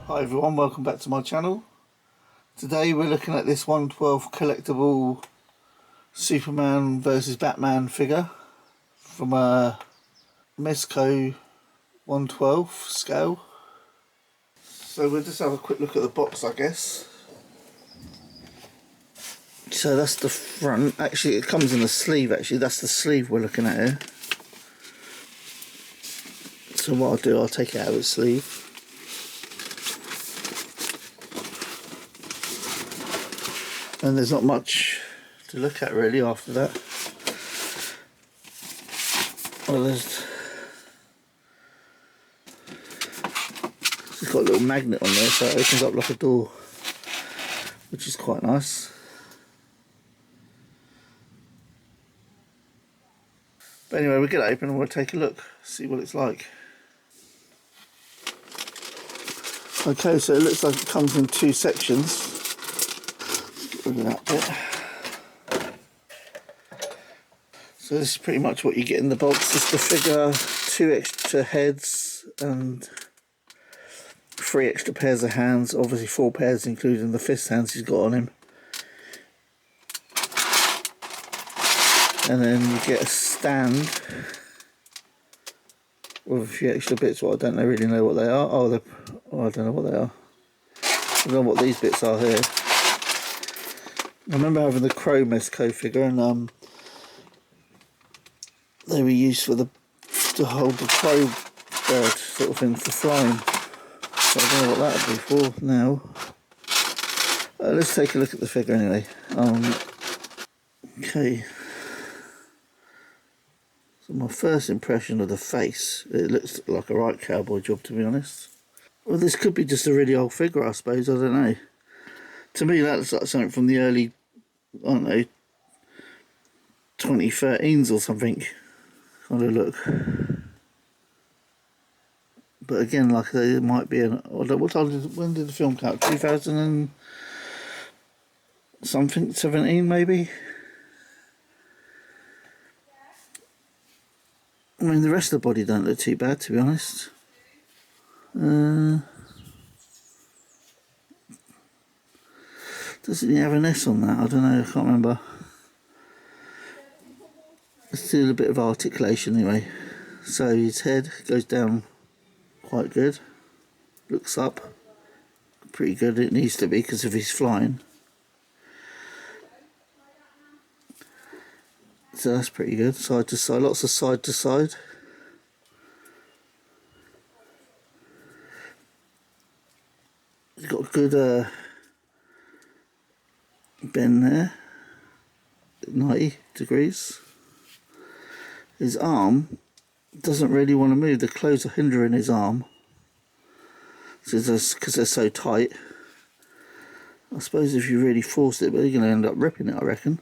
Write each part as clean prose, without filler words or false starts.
Hi everyone, welcome back to my channel. Today we're looking at this 1/12 collectible Superman versus Batman figure from a Mezco 1/12 scale. So we'll just have a quick look at the box, I guess. So that's the front. Actually it comes in the sleeve, that's the sleeve we're looking at here. So what I'll do, I'll take it out of the sleeve. And there's not much to look at really after that. Well, it's got a little magnet on there, so it opens up like a door, which is quite nice. But anyway, we'll get it open and we'll take a look, see what it's like. Okay, so it looks like it comes in two sections. Rid of that bit. So this is pretty much what you get in the box. It's the figure, 2 extra heads and 3 extra pairs of hands, obviously 4 pairs including the fist hands he's got on him. And then you get a stand with a few extra bits, I don't really know what they are. Oh, I don't know what they are. I don't know what these bits are here. I remember having the Crow Mezco figure, and they were used for to hold the crow bird sort of thing for flying. So I don't know what that would be for now. Let's take a look at the figure anyway. Okay. So my first impression of the face, it looks like a right cowboy job, to be honest. Well, this could be just a really old figure, I suppose. I don't know. To me, that looks like something from the early, I don't know, 2013s or something kind of look. But again, like I say, it might be what time when did the film come out? 2000 and something, 17 maybe. I mean, the rest of the body don't look too bad, to be honest. Doesn't he have an S on that? I don't know, I can't remember. Let's do a bit of articulation anyway. So his head goes down quite good. Looks up. Pretty good, it needs to be because if he's flying. So that's pretty good. Side to side, lots of side to side. He's got a good bend there, 90 degrees. His arm doesn't really want to move. The clothes are hindering his arm, because they're so tight. I suppose if you really force it, but you're going to end up ripping it, I reckon.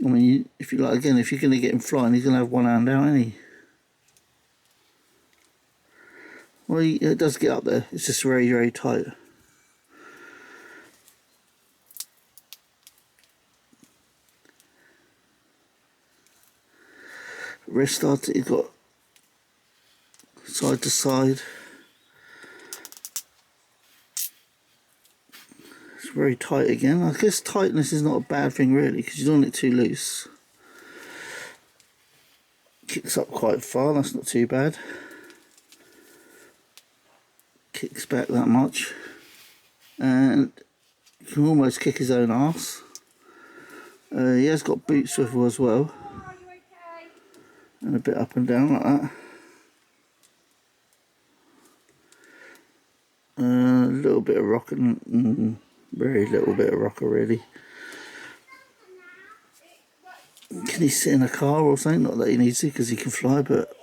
I mean, if you like, again, if you're going to get him flying, he's going to have one hand out, isn't he? Well, it does get up there. It's just very, very tight. Wrist started, he's got side to side. It's very tight again. I guess tightness is not a bad thing really, because you don't want it too loose. Kicks up quite far, that's not too bad. Kicks back that much. And he can almost kick his own arse. He has got boot swivel as well. And a bit up and down like that. A little bit of rocking, very little bit of rocker really. Can he sit in a car or something? Not that he needs to because he can fly, but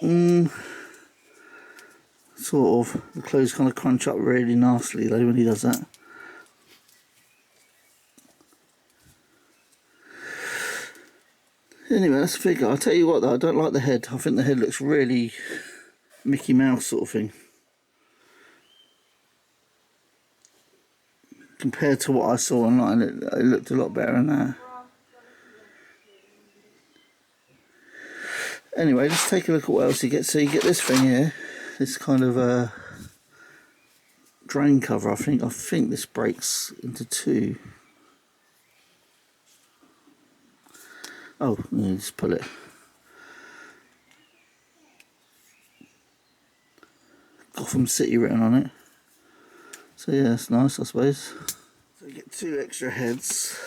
sort of. The clothes kind of crunch up really nastily though when he does that. Anyway, that's the figure. I'll tell you what though, I don't like the head. I think the head looks really Mickey Mouse sort of thing. Compared to what I saw online, it looked a lot better than that. Anyway, let's take a look at what else you get. So you get this thing here, this kind of drain cover. I think this breaks into two. Oh, yeah, just pull it. Gotham City written on it. So yeah, that's nice, I suppose. So you get two extra heads.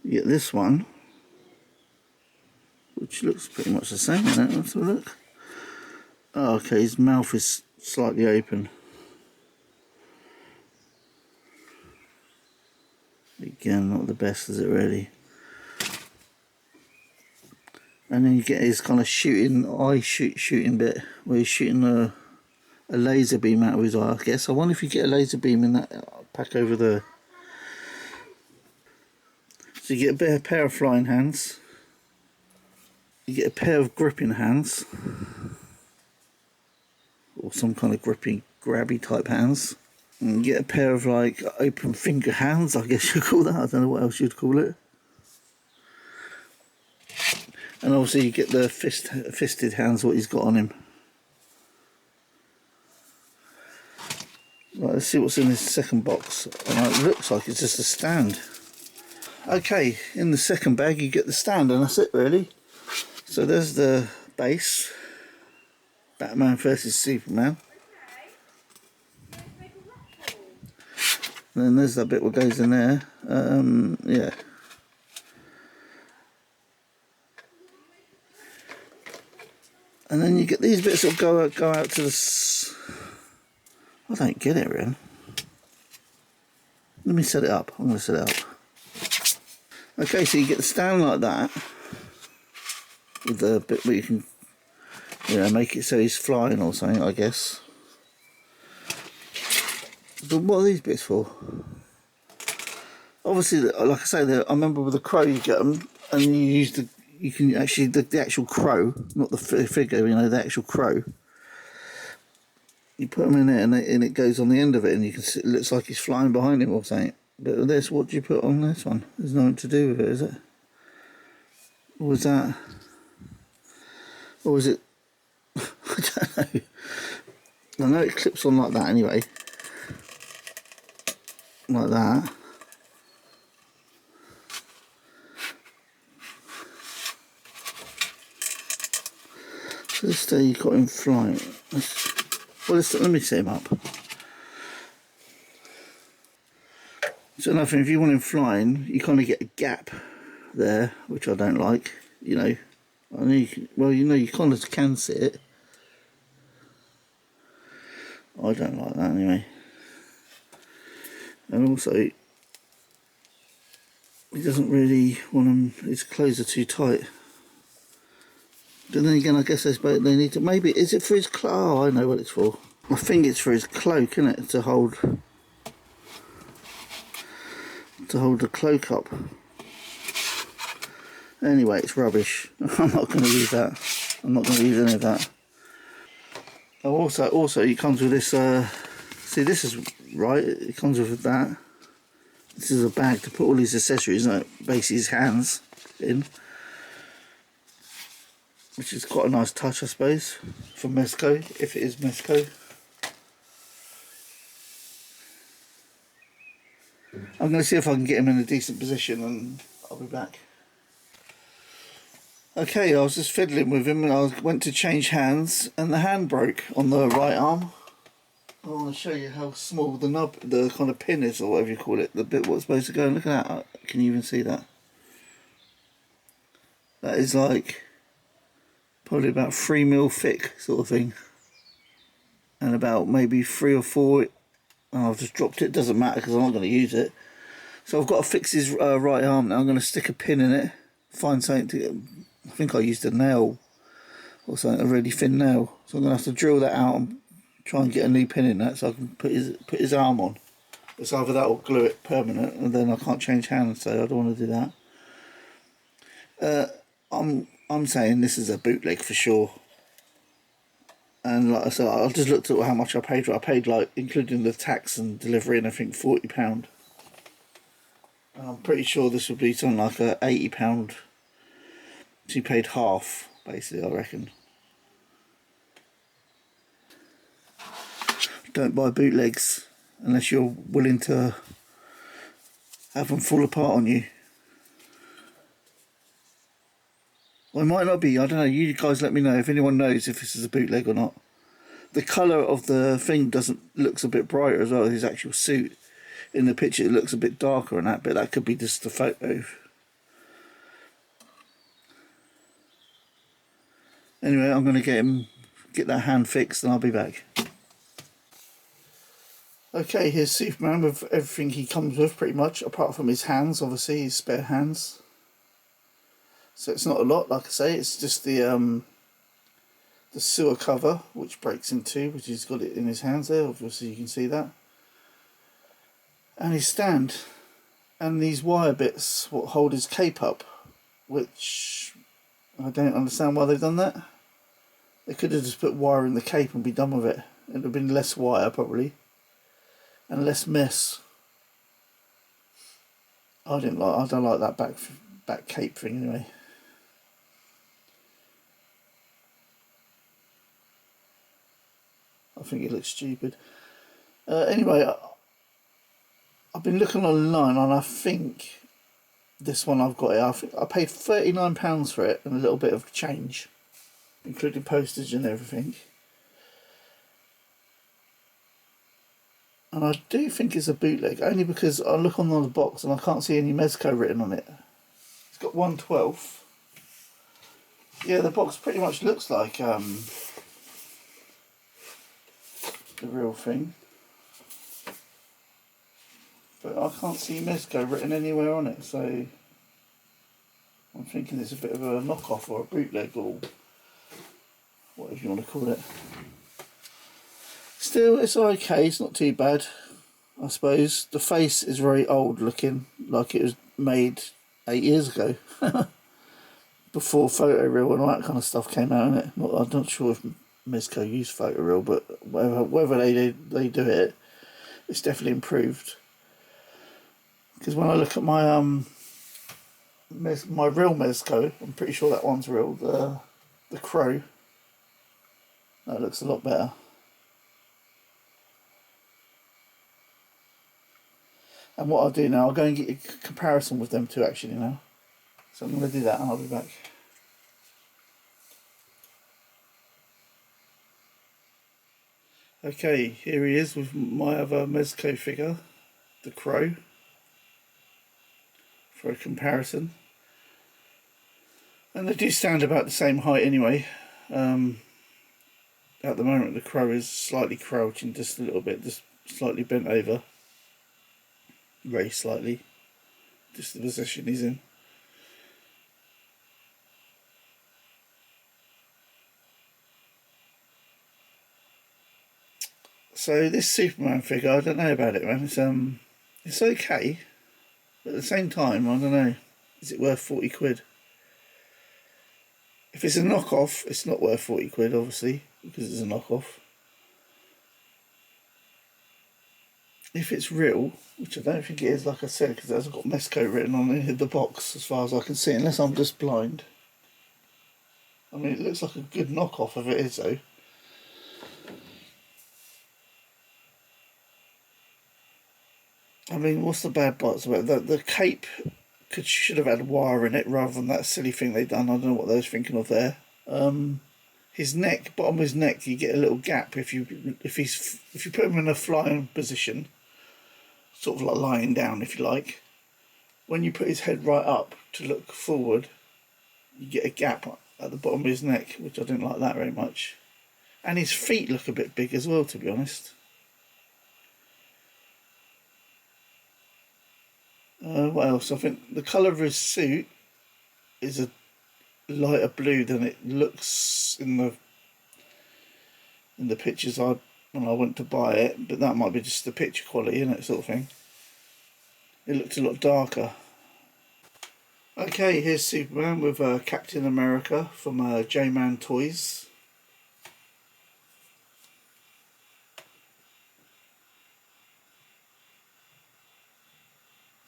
You get this one, which looks pretty much the same, isn't it? Let's have a look. Oh, okay, his mouth is slightly open. Again, not the best, is it really? And then you get his kind of shooting bit, where he's shooting a laser beam out of his eye, I guess. I wonder if you get a laser beam in that pack over there. So you get a pair of flying hands. You get a pair of gripping hands. Or some kind of grabby type hands. And you get a pair of like open finger hands, I guess you'd call that. I don't know what else you'd call it. And obviously you get the fisted hands, what he's got on him. Right, let's see what's in this second box. And it looks like it's just a stand. Okay, in the second bag you get the stand, and that's it really. So there's the base, Batman versus Superman. And then there's that bit what goes in there. Yeah. And then you get these bits that go out to the. I don't get it, really. Let me set it up. I'm going to set it up. Okay, so you get the stand like that, with the bit where you can, make it so he's flying or something, I guess. But what are these bits for? Obviously, like I say, I remember with the crow you get them, and you can actually the actual crow, not the figure, the actual crow. You put them in there, and it goes on the end of it, and you can see, it looks like he's flying behind him or something. But with this, what do you put on this one? There's nothing to do with it, is it? Or was that? Or was it? I don't know. I know it clips on like that anyway. Like that. So this day you got him flying. Let me set him up. So nothing, if you want him flying, you kind of get a gap there, which I don't like, I know you kind of can see it. I don't like that anyway. And also, he doesn't really want him, his clothes are too tight. But then again, I guess they need to, maybe, is it for his cloak? Oh, I know what it's for. I think it's for his cloak, isn't it? To hold the cloak up. Anyway, it's rubbish. I'm not going to use that. I'm not going to use any of that. Oh, also, it comes with this. See, this is right. It comes with that. This is a bag to put all his accessories, basically his hands in, which is quite a nice touch, I suppose, for Mezco, if it is Mezco. I'm going to see if I can get him in a decent position, and I'll be back. Okay, I was just fiddling with him, and I went to change hands, and the hand broke on the right arm. I want to show you how small the knob, the kind of pin is, or whatever you call it, the bit what's supposed to go. Look at that. Can you even see that? That is like probably about 3mm thick, sort of thing, and about maybe 3 or 4. Oh, I've just dropped it. Doesn't matter because I'm not going to use it. So I've got to fix his right arm now. I'm going to stick a pin in it, find something to. I think I used a nail or something, a really thin nail. So I'm going to have to drill that out and try and get a new pin in that so I can put his arm on. It's either that or glue it permanent, and then I can't change hands, so I don't want to do that. I'm saying this is a bootleg for sure. And like I said, I just looked at how much I paid for it. I paid, like, including the tax and delivery, and I think £40. And I'm pretty sure this would be something like £80. She paid half, basically, I reckon. don't buy bootlegs unless you're willing to have them fall apart on you. Well, it might not be, I don't know, you guys let me know if anyone knows if this is a bootleg or not. The colour of the thing looks a bit brighter as well, his actual suit. In the picture it looks a bit darker and that, but that could be just the photo. Anyway, I'm going to get that hand fixed and I'll be back. Okay, here's Superman with everything he comes with pretty much, apart from his hands, obviously, his spare hands. So it's not a lot, like I say, it's just the sewer cover, which breaks in two, which he's got it in his hands there, obviously you can see that. And his stand, and these wire bits, what hold his cape up, which I don't understand why they've done that. They could have just put wire in the cape and be done with it. It would have been less wire probably, and less mess. I don't like that back cape thing anyway. I think it looks stupid. Anyway, I've been looking online and I think this one I've got it. I paid £39 for it and a little bit of change, including postage and everything. And I do think it's a bootleg, only because I look on the box and I can't see any Mezco written on it. It's got 1/12. Yeah, the box pretty much looks like the real thing, but I can't see Mezco written anywhere on it, so I'm thinking it's a bit of a knockoff or a bootleg or whatever you want to call it. Still, it's okay, it's not too bad, I suppose. The face is very old looking, like it was made 8 years ago. Before photoreal and all that kind of stuff came out, innit? I'm not sure if Mezco used photoreal, but whether they do it, it's definitely improved. Because when I look at my my real Mezco, I'm pretty sure that one's real. The Crow, that looks a lot better. And what I'll do now, I'll go and get a comparison with them two actually now. So I'm going to do that and I'll be back. Okay, here he is with my other Mezco figure, the Crow, for a comparison. And they do stand about the same height anyway. At the moment the Crow is slightly crouching just a little bit, just slightly bent over. Very slightly, just the position he's in. So this Superman figure, I don't know about it, man. It's okay, but at the same time, I don't know. Is it worth 40 quid? If it's a knockoff, it's not worth 40 quid, obviously, because it's a knockoff. If it's real, which I don't think it is, like I said, because it hasn't got Mezco written on the box as far as I can see, unless I'm just blind. I mean, it looks like a good knockoff if it is, though. I mean, what's the bad parts about it? The cape should have had wire in it rather than that silly thing they've done. I don't know what they were thinking of there. His neck, bottom of his neck, you get a little gap if you put him in a flying position, sort of like lying down, if you like. When you put his head right up to look forward, you get a gap at the bottom of his neck, which I didn't like that very much. And his feet look a bit big as well, to be honest. What else? I think the colour of his suit is a lighter blue than it looks in the pictures when I went to buy it, but that might be just the picture quality, innit, sort of thing. It looks a lot darker. Okay, here's Superman with Captain America from J-Man Toys.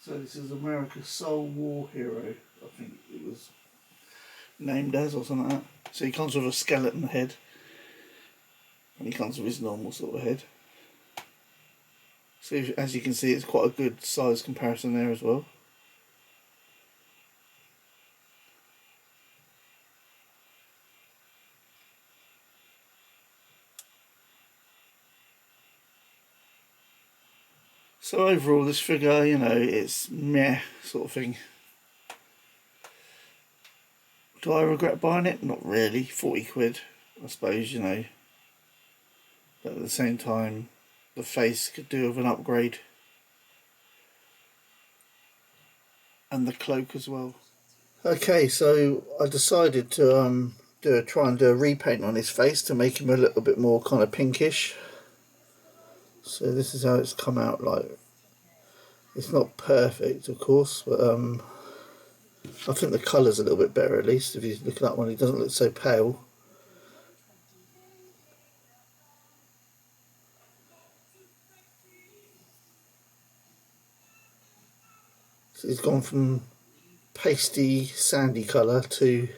So this is America's sole war hero, I think it was named as, or something like that. So he comes with a skeleton head, and he comes with his normal sort of head. So as you can see, it's quite a good size comparison there as well. So overall, this figure, you know, it's meh sort of thing. Do I regret buying it? Not really. 40 quid, I suppose, you know. But at the same time, the face could do with an upgrade. And the cloak as well. Okay, so I decided to try and do a repaint on his face to make him a little bit more kind of pinkish. So this is how it's come out like. It's not perfect, of course, but I think the colour's a little bit better at least. If you look at that one, he doesn't look so pale. So he's gone from pasty, sandy colour to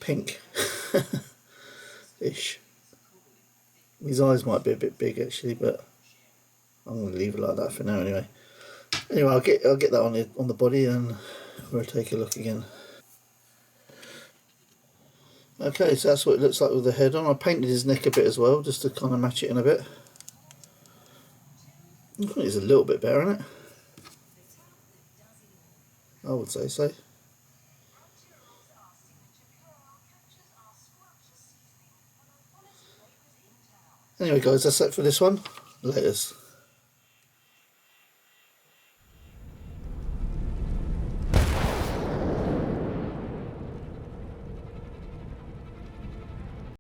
pink ish. His eyes might be a bit big actually, but I'm going to leave it like that for now anyway. Anyway, I'll get that on the body and we'll take a look again. Okay, so that's what it looks like with the head on. I painted his neck a bit as well, just to kind of match it in a bit. I think it's a little bit better, isn't it? I would say so. Anyway guys, that's it for this one. Laters.